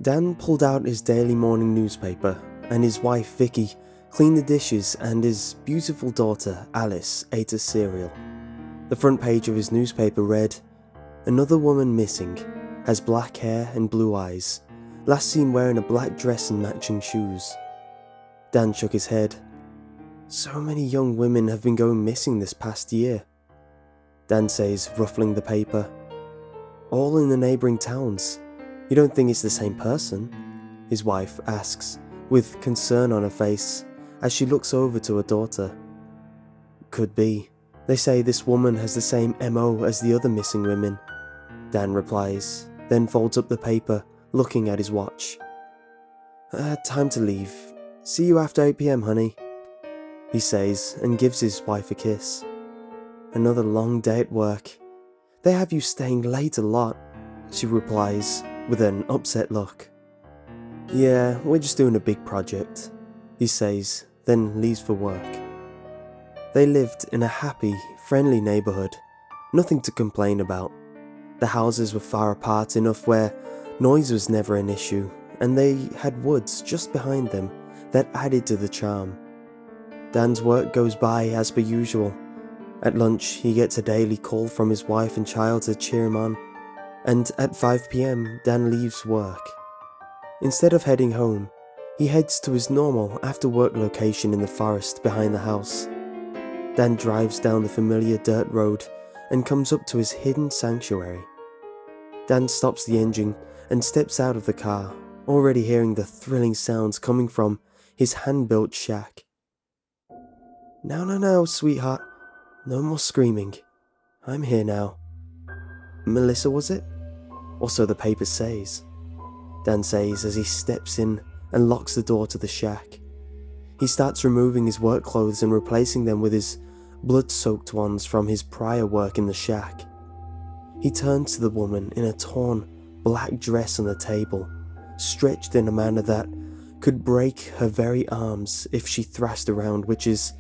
Dan pulled out his daily morning newspaper, and his wife Vicky cleaned the dishes, and his beautiful daughter Alice ate a cereal. The front page of his newspaper read, "Another woman missing, has black hair and blue eyes, last seen wearing a black dress and matching shoes." Dan shook his head. "So many young women have been going missing this past year," Dan says, ruffling the paper. "All in the neighbouring towns. You don't think it's the same person?" his wife asks, with concern on her face, as she looks over to her daughter. "Could be. They say this woman has the same MO as the other missing women," Dan replies, then folds up the paper, looking at his watch. Time to leave. See you after 8 PM, honey," he says, and gives his wife a kiss. "Another long day at work. They have you staying late a lot," she replies, with an upset look. "Yeah, we're just doing a big project," he says, then leaves for work. They lived in a happy, friendly neighbourhood, nothing to complain about. The houses were far apart enough where noise was never an issue, and they had woods just behind them that added to the charm. Dan's work goes by as per usual. At lunch, he gets a daily call from his wife and child to cheer him on, and at 5 PM, Dan leaves work. Instead of heading home, he heads to his normal after-work location in the forest behind the house. Dan drives down the familiar dirt road and comes up to his hidden sanctuary. Dan stops the engine and steps out of the car, already hearing the thrilling sounds coming from his hand-built shack. No, sweetheart. No more screaming. I'm here now. Melissa, was it? Or so the paper says, Dan says as he steps in and locks the door to the shack. He starts removing his work clothes and replacing them with his blood-soaked ones from his prior work in the shack. He turns to the woman in a torn, black dress on the table, stretched in a manner that could break her very arms if she thrashed around, which is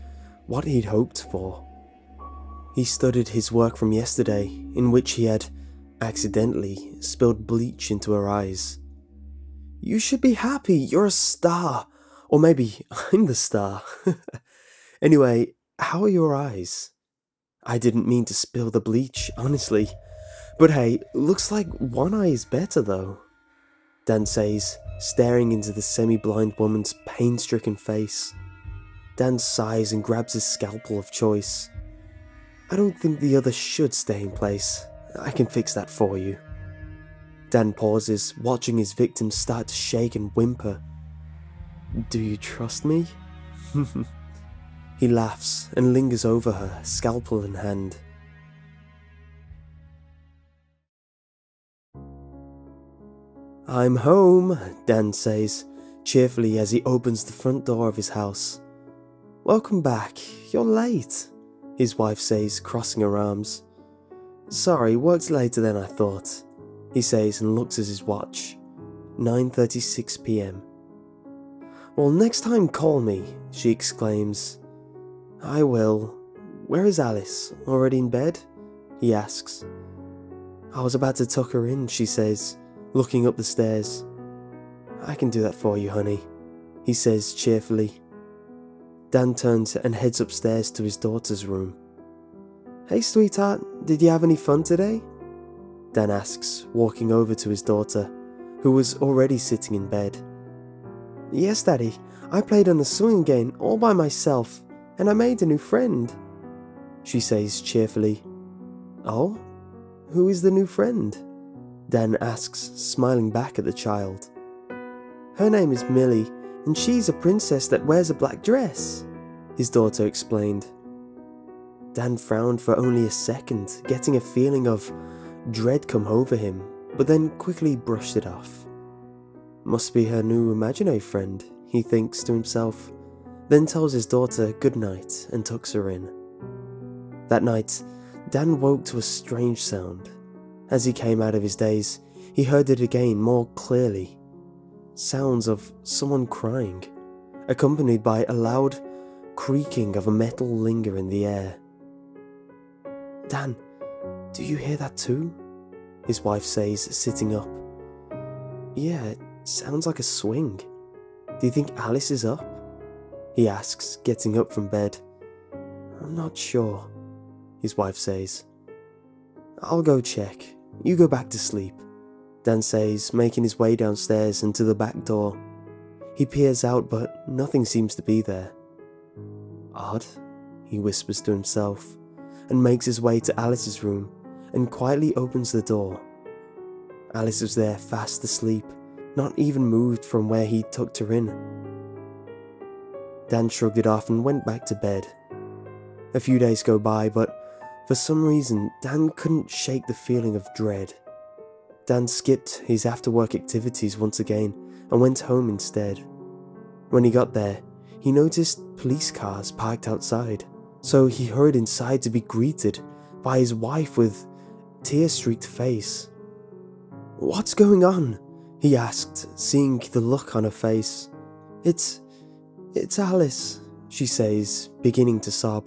what he'd hoped for. He studied his work from yesterday, in which he had accidentally spilled bleach into her eyes. "You should be happy, you're a star. Or maybe I'm the star." "Anyway, how are your eyes?" "I didn't mean to spill the bleach, honestly. But hey, looks like one eye is better though," Dan says, staring into the semi-blind woman's pain-stricken face. Dan sighs and grabs his scalpel of choice. "I don't think the other should stay in place. I can fix that for you." Dan pauses, watching his victim start to shake and whimper. "Do you trust me?" He laughs and lingers over her, scalpel in hand. "I'm home," Dan says, cheerfully as he opens the front door of his house. "Welcome back. You're late," his wife says, crossing her arms. "Sorry, work's later than I thought," he says and looks at his watch. 9:36 PM. "Well, next time call me," she exclaims. "I will. Where is Alice? Already in bed?" he asks. "I was about to tuck her in," she says, looking up the stairs. "I can do that for you, honey," he says cheerfully. Dan turns and heads upstairs to his daughter's room. "Hey sweetheart, did you have any fun today?" Dan asks, walking over to his daughter, who was already sitting in bed. "Yes, Daddy, I played on the swing game all by myself, and I made a new friend," she says cheerfully. "Oh? Who is the new friend?" Dan asks, smiling back at the child. "Her name is Millie, and she's a princess that wears a black dress," his daughter explained. Dan frowned for only a second, getting a feeling of dread come over him, but then quickly brushed it off. Must be her new imaginary friend, he thinks to himself, then tells his daughter good night and tucks her in. That night, Dan woke to a strange sound. As he came out of his daze, he heard it again more clearly. Sounds of someone crying, accompanied by a loud creaking of a metal linger in the air. "Dan, do you hear that too?" his wife says, sitting up. "Yeah, sounds like a swing. Do you think Alice is up? He asks, getting up from bed. I'm not sure, his wife says. I'll go check. You go back to sleep, Dan says, making his way downstairs and to the back door. He peers out, but nothing seems to be there. Odd, he whispers to himself, and makes his way to Alice's room and quietly opens the door. Alice was there fast asleep, not even moved from where he tucked her in. Dan shrugged it off and went back to bed. A few days go by, but for some reason Dan couldn't shake the feeling of dread. Dan skipped his after-work activities once again and went home instead. When he got there, he noticed police cars parked outside, so he hurried inside to be greeted by his wife with a tear-streaked face. What's going on? He asked, seeing the look on her face. It's Alice, she says, beginning to sob.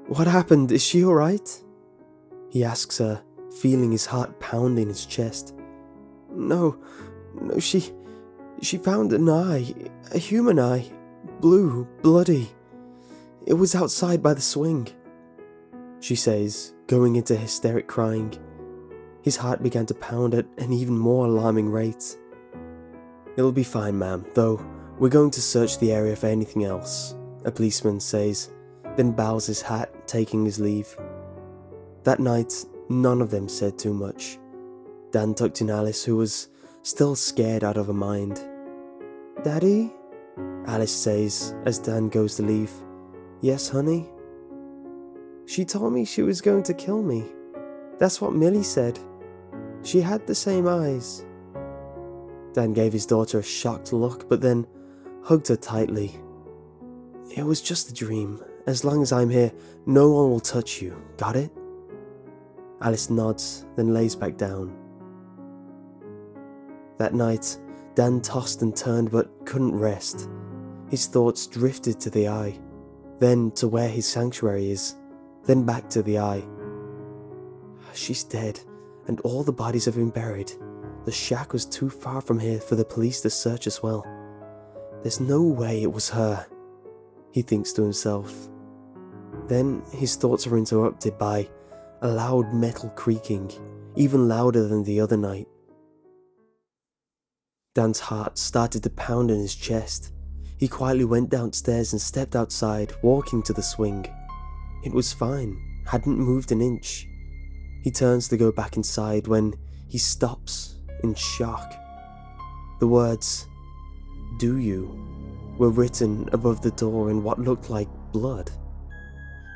What happened? Is she alright? He asks her, feeling his heart pound in his chest. No, she found an eye, a human eye, blue, bloody. It was outside by the swing, she says, going into hysteric crying. His heart began to pound at an even more alarming rate. It'll be fine, ma'am, though we're going to search the area for anything else, a policeman says, then bows his hat, taking his leave. That night, none of them said too much. Dan tucked in Alice, who was still scared out of her mind. Daddy? Alice says as Dan goes to leave. Yes, honey? She told me she was going to kill me. That's what Millie said. She had the same eyes. Dan gave his daughter a shocked look, but then hugged her tightly. It was just a dream. As long as I'm here, no one will touch you. Got it? Alice nods, then lays back down. That night, Dan tossed and turned but couldn't rest. His thoughts drifted to the eye, then to where his sanctuary is, then back to the eye. She's dead, and all the bodies have been buried. The shack was too far from here for the police to search as well. There's no way it was her, he thinks to himself. Then his thoughts are interrupted by a loud metal creaking, even louder than the other night. Dan's heart started to pound in his chest. He quietly went downstairs and stepped outside, walking to the swing. It was fine, hadn't moved an inch. He turns to go back inside when he stops in shock. The words, "Do you?" were written above the door in what looked like blood.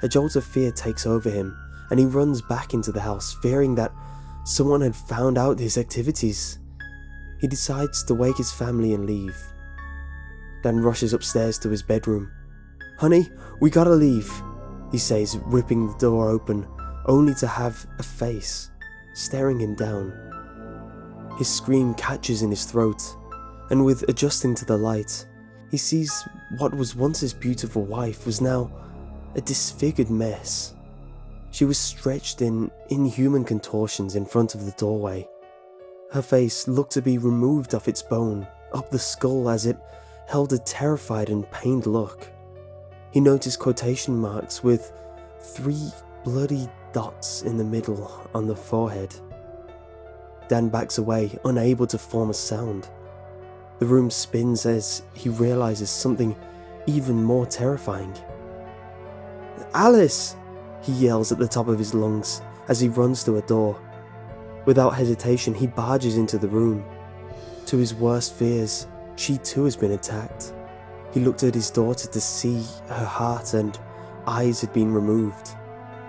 A jolt of fear takes over him, and he runs back into the house, fearing that someone had found out his activities. He decides to wake his family and leave. Dan rushes upstairs to his bedroom. "Honey, we gotta leave," he says, ripping the door open, only to have a face staring him down. His scream catches in his throat, and with adjusting to the light, he sees what was once his beautiful wife was now a disfigured mess. She was stretched in inhuman contortions in front of the doorway. Her face looked to be removed off its bone, up the skull as it held a terrified and pained look. He noticed quotation marks with 3 bloody dots in the middle on the forehead. Dan backs away, unable to form a sound. The room spins as he realizes something even more terrifying. "Alice!" he yells at the top of his lungs as he runs to a door. Without hesitation, he barges into the room. To his worst fears, she too has been attacked. He looked at his daughter to see her heart and eyes had been removed,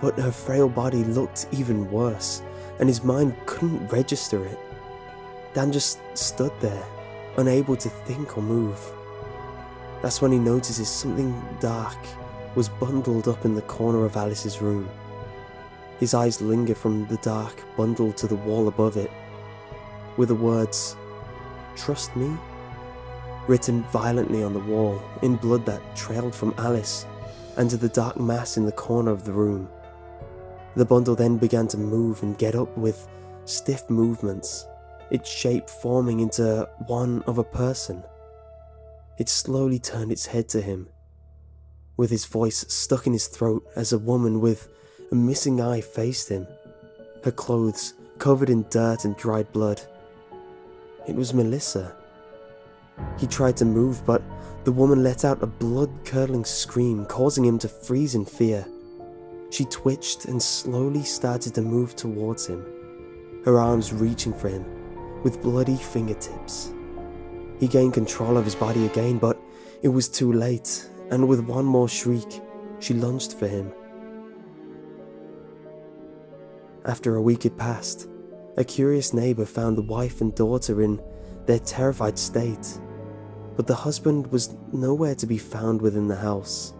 but her frail body looked even worse, and his mind couldn't register it. Dan just stood there, unable to think or move. That's when he notices something dark was bundled up in the corner of Alice's room. His eyes linger from the dark bundle to the wall above it, with the words, "Trust me," written violently on the wall in blood that trailed from Alice and to the dark mass in the corner of the room. The bundle then began to move and get up with stiff movements, its shape forming into one of a person. It slowly turned its head to him, with his voice stuck in his throat as a woman with a missing eye faced him, her clothes covered in dirt and dried blood. It was Melissa. He tried to move, but the woman let out a blood-curdling scream, causing him to freeze in fear. She twitched and slowly started to move towards him, her arms reaching for him with bloody fingertips. He gained control of his body again, but it was too late, and with one more shriek, she lunged for him. After a week had passed, a curious neighbour found the wife and daughter in their terrified state, but the husband was nowhere to be found within the house.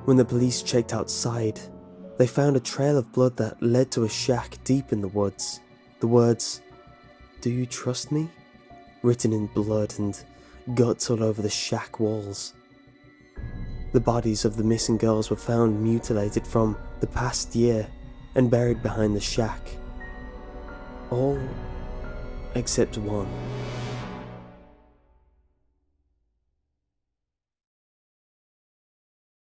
When the police checked outside, they found a trail of blood that led to a shack deep in the woods. The words, "Do you trust me?" written in blood and guts all over the shack walls. The bodies of the missing girls were found mutilated from the past year and buried behind the shack. All except one.